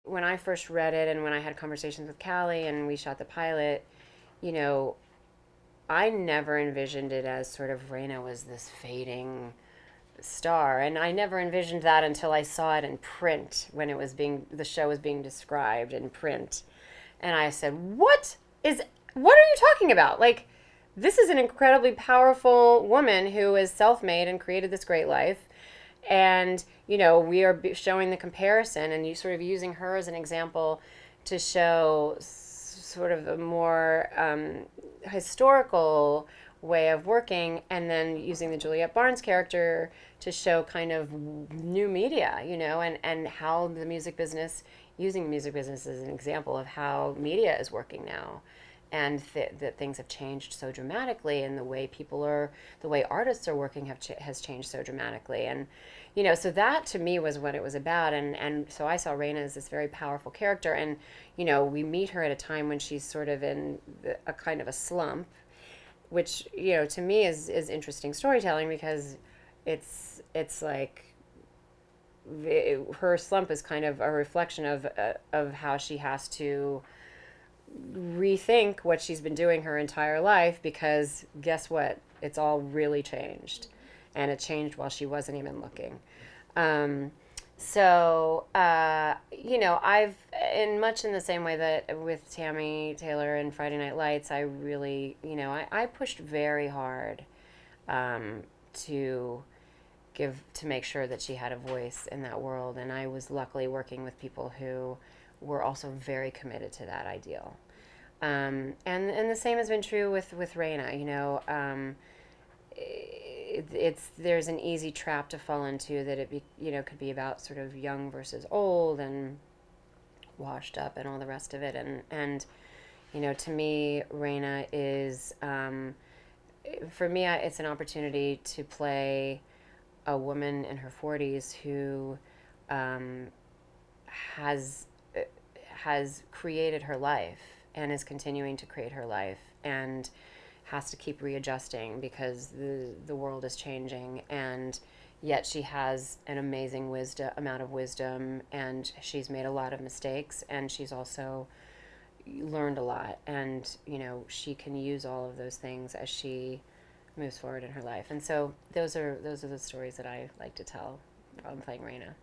when I first read it and when I had conversations with Callie and we shot the pilot, you know, I never envisioned it as sort of Rayna was this fading star, and I never envisioned that until I saw it in print when the show was being described in print, and I said, what are you talking about? Like, this is an incredibly powerful woman who is self-made and created this great life, and we are showing the comparison, and you sort of using her as an example to show sort of a more historical way of working, and then using the Juliette Barnes character to show kind of new media, and how the music business, using the music business as an example of how media is working now, and that things have changed so dramatically, and the way artists are working has changed so dramatically, and so that to me was what it was about, and so I saw Rayna as this very powerful character, and we meet her at a time when she's sort of in a kind of a slump, which to me is interesting storytelling, because it's like her slump is kind of a reflection of how she has to rethink what she's been doing her entire life, because guess what, it's all really changed, and it changed while she wasn't even looking. um, I've, in much in the same way that with Tammy Taylor and Friday Night Lights, I really, I pushed very hard um, to to make sure that she had a voice in that world. And I was luckily working with people who were also very committed to that ideal. And the same has been true with Rayna. It's there's an easy trap to fall into, that could be about sort of young versus old and washed up and all the rest of it. And to me, Rayna is, for me, it's an opportunity to play a woman in her 40s who um, has has created her life and is continuing to create her life, and has to keep readjusting because the world is changing, and yet she has an amazing amount of wisdom, and she's made a lot of mistakes, and she's also learned a lot, and she can use all of those things as she moves forward in her life. And so those are the stories that I like to tell while I'm playing Rayna.